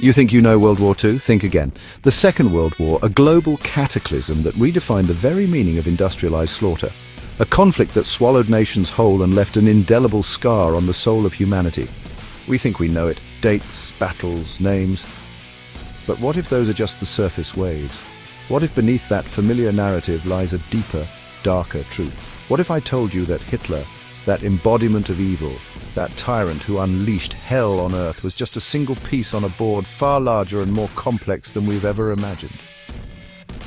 You think you know World War II? Think again. The Second World War, a global cataclysm that redefined the very meaning of industrialized slaughter. A conflict that swallowed nations whole and left an indelible scar on the soul of humanity. We think we know it. Dates, battles, names. But what if those are just the surface waves? What if beneath that familiar narrative lies a deeper, darker truth? What if I told you that Hitler, that embodiment of evil, that tyrant who unleashed hell on earth, was just a single piece on a board far larger and more complex than we've ever imagined?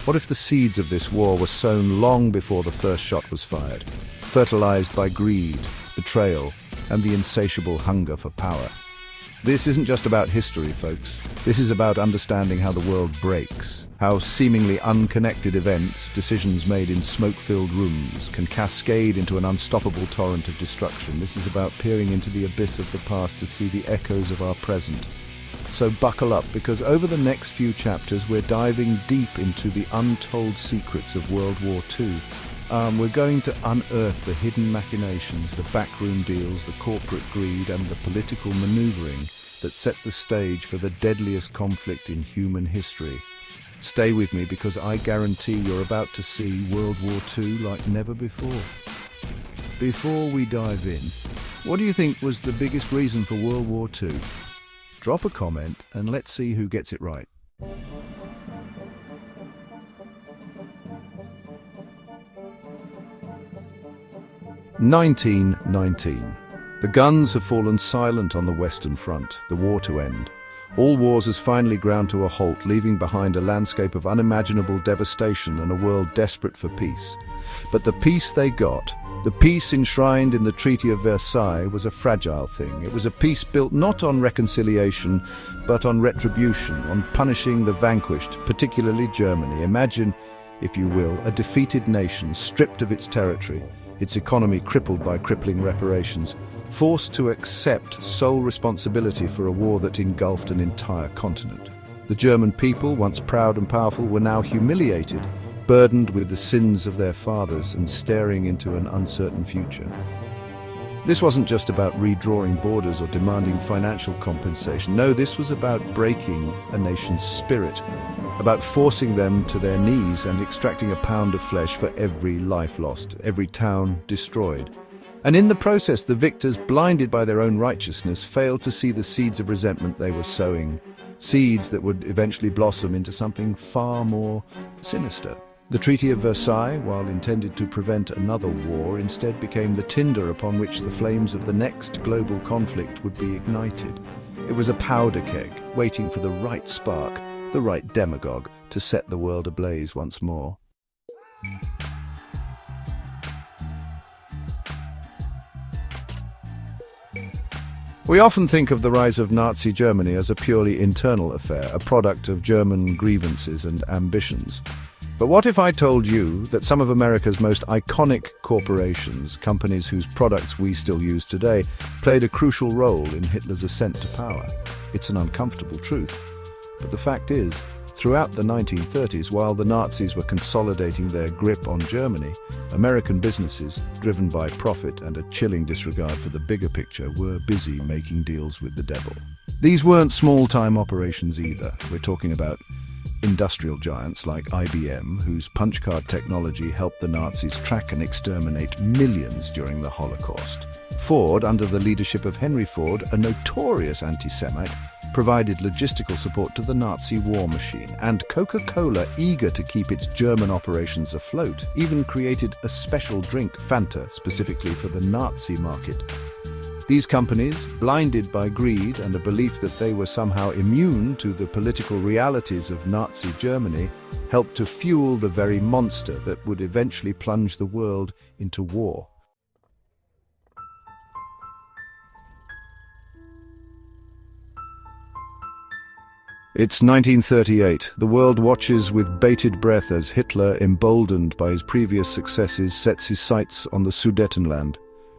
What if the seeds of this war were sown long before the first shot was fired, fertilized by greed, betrayal, and the insatiable hunger for power? This isn't just about history, folks. This is about understanding how the world breaks, how seemingly unconnected events, decisions made in smoke-filled rooms, can cascade into an unstoppable torrent of destruction. This is about peering into the abyss of the past to see the echoes of our present. So buckle up, because over the next few chapters we're diving deep into the untold secrets of World War II. We're going to unearth the hidden machinations, the backroom deals, the corporate greed, and the political maneuvering that set the stage for the deadliest conflict in human history. Stay with me, because I guarantee you're about to see World War II like never before. Before we dive in, what do you think was the biggest reason for World War II? Drop a comment and let's see who gets it right. (1919). The guns have fallen silent on the Western Front, the war to end. All wars has finally ground to a halt, leaving behind a landscape of unimaginable devastation and a world desperate for peace. But the peace they got, the peace enshrined in the Treaty of Versailles, was a fragile thing. It was a peace built not on reconciliation, but on retribution, on punishing the vanquished, particularly Germany. Imagine, if you will, a defeated nation stripped of its territory, its economy crippled by crippling reparations, forced to accept sole responsibility for a war that engulfed an entire continent. The German people, once proud and powerful, were now humiliated, burdened with the sins of their fathers and staring into an uncertain future. This wasn't just about redrawing borders or demanding financial compensation. No, this was about breaking a nation's spirit, about forcing them to their knees and extracting a pound of flesh for every life lost, every town destroyed. And in the process, the victors, blinded by their own righteousness, failed to see the seeds of resentment they were sowing, seeds that would eventually blossom into something far more sinister. The Treaty of Versailles, while intended to prevent another war, instead became the tinder upon which the flames of the next global conflict would be ignited. It was a powder keg, waiting for the right spark, the right demagogue, to set the world ablaze once more. We often think of the rise of Nazi Germany as a purely internal affair, a product of German grievances and ambitions. But what if I told you that some of America's most iconic corporations, companies whose products we still use today, played a crucial role in Hitler's ascent to power? It's an uncomfortable truth. But the fact is, throughout the 1930s, while the Nazis were consolidating their grip on Germany, American businesses, driven by profit and a chilling disregard for the bigger picture, were busy making deals with the devil. These weren't small-time operations either. We're talking about industrial giants like IBM, whose punch-card technology helped the Nazis track and exterminate millions during the Holocaust. Ford, under the leadership of Henry Ford, a notorious anti-Semite, provided logistical support to the Nazi war machine. And Coca-Cola, eager to keep its German operations afloat, even created a special drink, Fanta, specifically for the Nazi market. These companies, blinded by greed and a belief that they were somehow immune to the political realities of Nazi Germany, helped to fuel the very monster that would eventually plunge the world into war. It's 1938. The world watches with bated breath as Hitler, emboldened by his previous successes, sets his sights on the Sudetenland,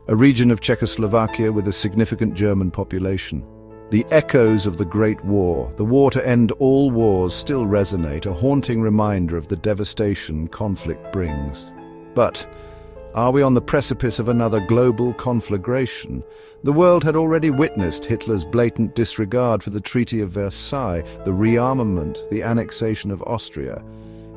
a region of Czechoslovakia with a significant German population. The echoes of the Great War, the war to end all wars, still resonate, a haunting reminder of the devastation conflict brings. But Are we on the precipice of another global conflagration? The world had already witnessed Hitler's blatant disregard for the Treaty of Versailles, the rearmament, the annexation of Austria.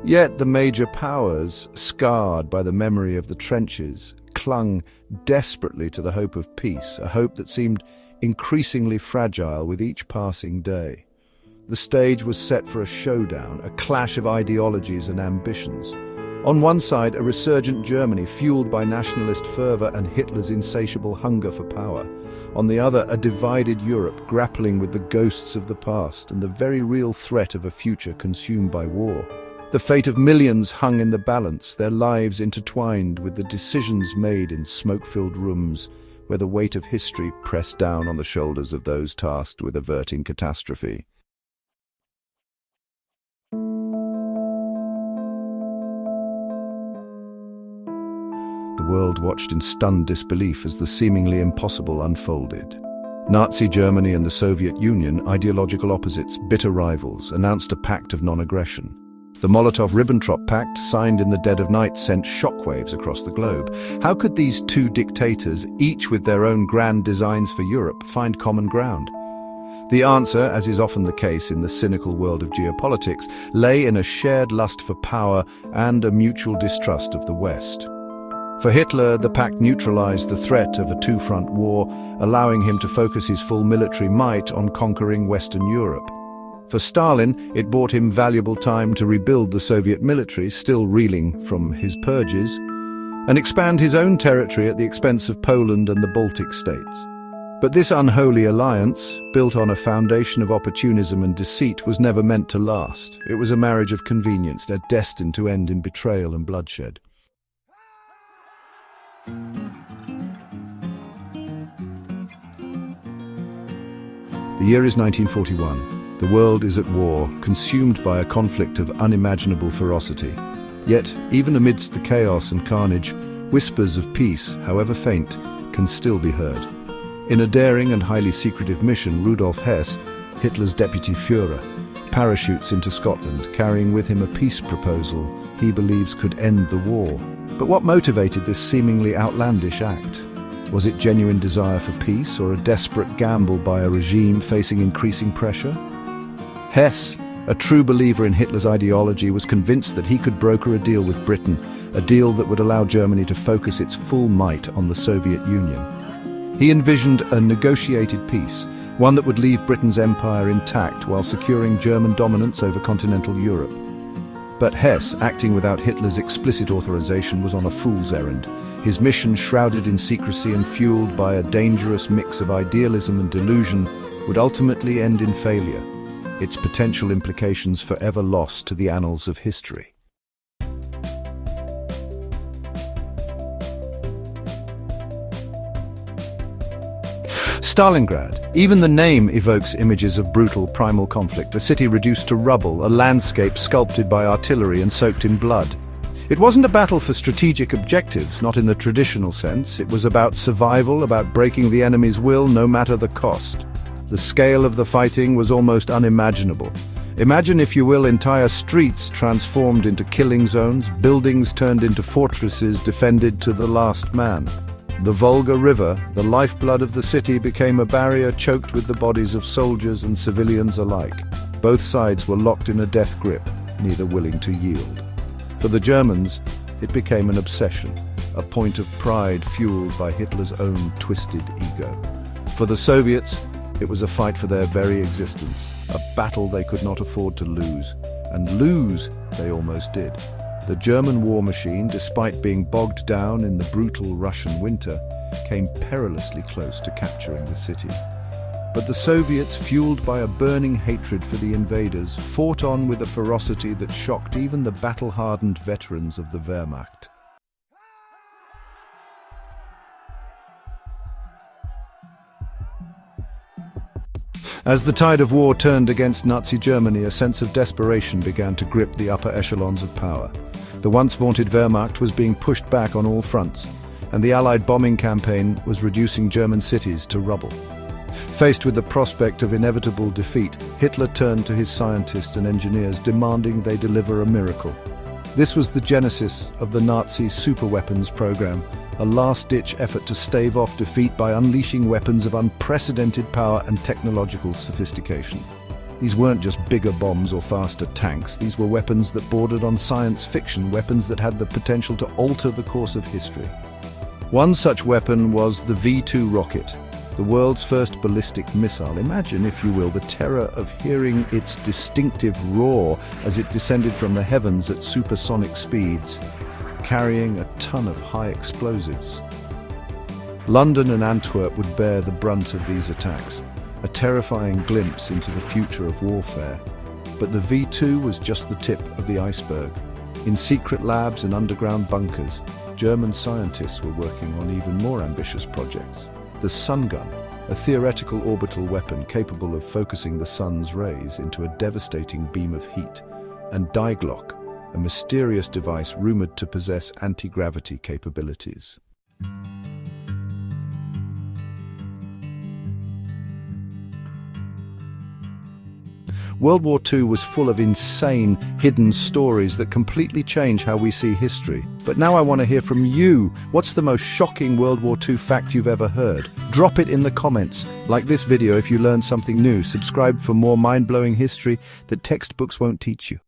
Yet the major powers, scarred by the memory of the trenches, clung desperately to the hope of peace, a hope that seemed increasingly fragile with each passing day. The stage was set for a showdown, a clash of ideologies and ambitions. On one side, a resurgent Germany fueled by nationalist fervor and Hitler's insatiable hunger for power. On the other, a divided Europe grappling with the ghosts of the past and the very real threat of a future consumed by war. The fate of millions hung in the balance, their lives intertwined with the decisions made in smoke-filled rooms where the weight of history pressed down on the shoulders of those tasked with averting catastrophe. The world watched in stunned disbelief as the seemingly impossible unfolded. Nazi Germany and the Soviet Union, ideological opposites, bitter rivals, announced a pact of non-aggression. The Molotov-Ribbentrop Pact, signed in the dead of night, sent shockwaves across the globe. How could these two dictators, each with their own grand designs for Europe, find common ground? The answer, as is often the case in the cynical world of geopolitics, lay in a shared lust for power and a mutual distrust of the West. For Hitler, the pact neutralized the threat of a two-front war, allowing him to focus his full military might on conquering Western Europe. For Stalin, it bought him valuable time to rebuild the Soviet military, still reeling from his purges, and expand his own territory at the expense of Poland and the Baltic states. But this unholy alliance, built on a foundation of opportunism and deceit, was never meant to last. It was a marriage of convenience, destined to end in betrayal and bloodshed. The year is 1941. The world is at war, consumed by a conflict of unimaginable ferocity. Yet, even amidst the chaos and carnage, whispers of peace, however faint, can still be heard. In a daring and highly secretive mission, Rudolf Hess, Hitler's deputy Führer, parachutes into Scotland, carrying with him a peace proposal he believes could end the war. But what motivated this seemingly outlandish act? Was it genuine desire for peace, or a desperate gamble by a regime facing increasing pressure? Hess, a true believer in Hitler's ideology, was convinced that he could broker a deal with Britain, a deal that would allow Germany to focus its full might on the Soviet Union. He envisioned a negotiated peace, one that would leave Britain's empire intact while securing German dominance over continental Europe. But Hess, acting without Hitler's explicit authorization, was on a fool's errand. His mission, shrouded in secrecy and fueled by a dangerous mix of idealism and delusion, would ultimately end in failure, its potential implications forever lost to the annals of history. Stalingrad. Even the name evokes images of brutal primal conflict, a city reduced to rubble, a landscape sculpted by artillery and soaked in blood. It wasn't a battle for strategic objectives, not in the traditional sense. It was about survival, about breaking the enemy's will no matter the cost. The scale of the fighting was almost unimaginable. Imagine, if you will, entire streets transformed into killing zones, buildings turned into fortresses defended to the last man. The Volga River, the lifeblood of the city, became a barrier choked with the bodies of soldiers and civilians alike. Both sides were locked in a death grip, neither willing to yield. For the Germans, it became an obsession, a point of pride fueled by Hitler's own twisted ego. For the Soviets, it was a fight for their very existence, a battle they could not afford to lose. And lose they almost did. The German war machine, despite being bogged down in the brutal Russian winter, came perilously close to capturing the city. But the Soviets, fueled by a burning hatred for the invaders, fought on with a ferocity that shocked even the battle-hardened veterans of the Wehrmacht. As the tide of war turned against Nazi Germany, a sense of desperation began to grip the upper echelons of power. The once vaunted Wehrmacht was being pushed back on all fronts, and the Allied bombing campaign was reducing German cities to rubble. Faced with the prospect of inevitable defeat, Hitler turned to his scientists and engineers, demanding they deliver a miracle. This was the genesis of the Nazi superweapons program, a last-ditch effort to stave off defeat by unleashing weapons of unprecedented power and technological sophistication. These weren't just bigger bombs or faster tanks. These were weapons that bordered on science fiction, weapons that had the potential to alter the course of history. One such weapon was the V-2 rocket, the world's first ballistic missile. Imagine, if you will, the terror of hearing its distinctive roar as it descended from the heavens at supersonic speeds, carrying a ton of high explosives. London and Antwerp would bear the brunt of these attacks, a terrifying glimpse into the future of warfare. But the V-2 was just the tip of the iceberg. In secret labs and underground bunkers, German scientists were working on even more ambitious projects. The sun gun, a theoretical orbital weapon capable of focusing the sun's rays into a devastating beam of heat, and Diglok, a mysterious device rumored to possess anti-gravity capabilities. World War II was full of insane, hidden stories that completely change how we see history. But now I want to hear from you. What's the most shocking World War II fact you've ever heard? Drop it in the comments. Like this video if you learned something new. Subscribe for more mind-blowing history that textbooks won't teach you.